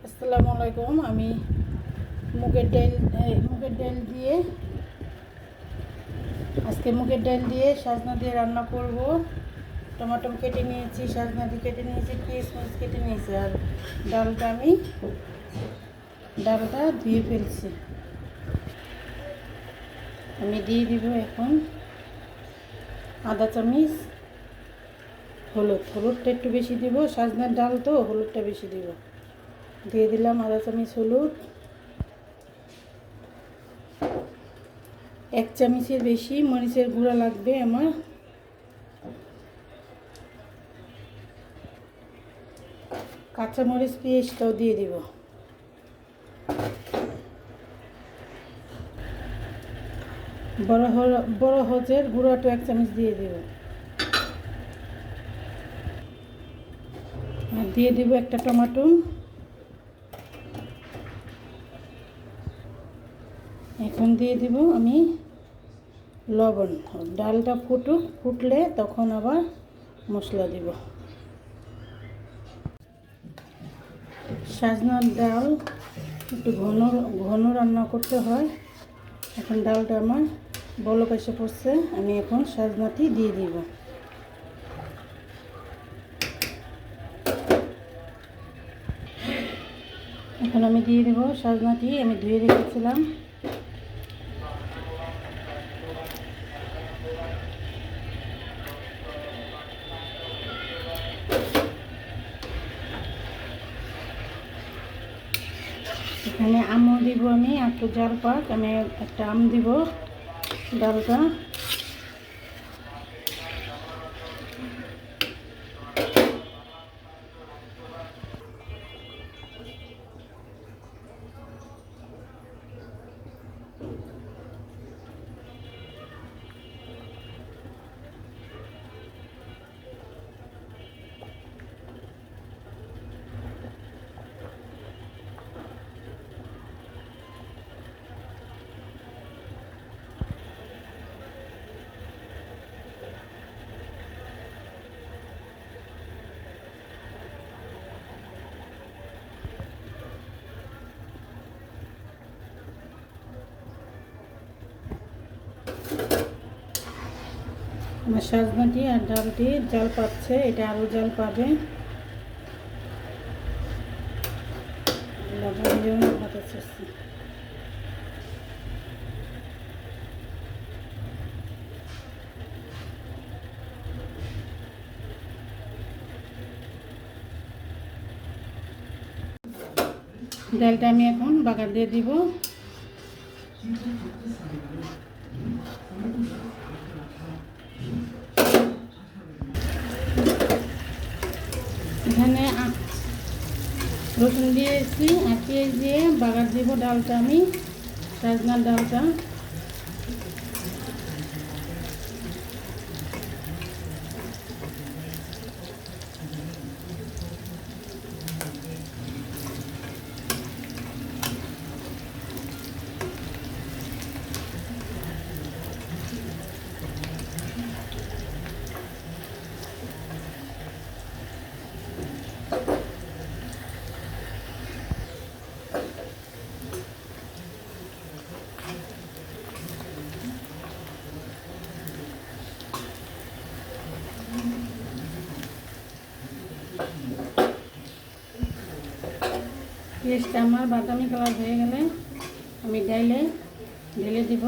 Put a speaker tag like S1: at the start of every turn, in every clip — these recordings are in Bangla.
S1: আসসালামু আলাইকুম। আমি মুগের ডাল দিয়ে আজকে মুগের ডাল দিয়ে সজনা দিয়ে রান্না করব। টমেটো কেটে নিয়েছি, সজনা দিয়ে কেটে নিয়েছি, কিশমিশ কেটে নিয়েছি, আর ডালটা ধুয়ে ফেলছি। আমি দিয়ে দিব এখন আধা চামচ হলুদটা একটু বেশি দিব, সজনার ডাল তো হলুদটা বেশি দিব। দিয়ে দিলাম আধা চামচ হলুদ। 1 চামচের বেশি মরিচের গুঁড়া লাগবে আমার। কাঁচামরিচ পেস্টটাও দিয়ে দিব। বড় হলুদের গুঁড়াটা 1 চামচ দিয়ে দিব। আর দিয়ে দিব একটা টমেটো। এখন দিয়ে দিব আমি লবণ। ডালটা ফুটলে তখন আবার মশলা দিব। সজনার ডাল একটু ঘন রান্না করতে হয়। এখন ডালটা আমার বলক এসে পড়ছে, আমি এখন সজনাটি দিয়ে দিব। এখন আমি দিয়ে দেব সজনাটি আমি ধুয়ে রেখেছিলাম। এখানে আমও দিব, আমি একটু জাল পাক, আমি একটা আম দিব ডালটা। আমার সজনাটি আর ডালটি জাল পাচ্ছে, এটা আরও জাল পাবে। লবণ দিয়েও না ভাত আছে। ডালটা আমি এখন বাগার দিয়ে দিব। এখানে রসুন দিয়েছি আর পেঁয়াজ দিয়ে বাগার দিব ডালটা আমি, সজনার ডালটা। পেঁয়াজটা আমার বাদামি কালার হয়ে গেলে আমি ডাইলে ঢেলে দিব।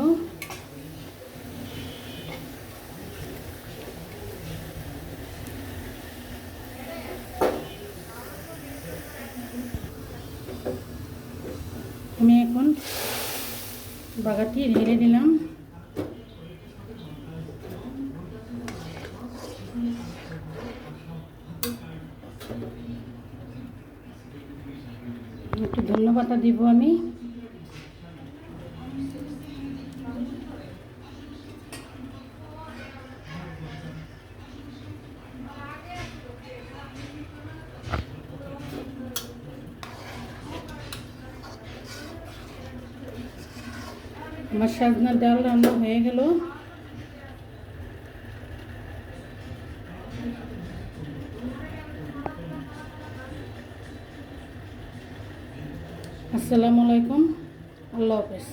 S1: আমি এখন বাগারটি ঢেলে দিলাম। একটু ধন্যবাদ দিব আমি। আমার সজনার ডাল রান্না হয়ে গেল। আসসালামু আলাইকুম, আল্লাহ হাফেজ।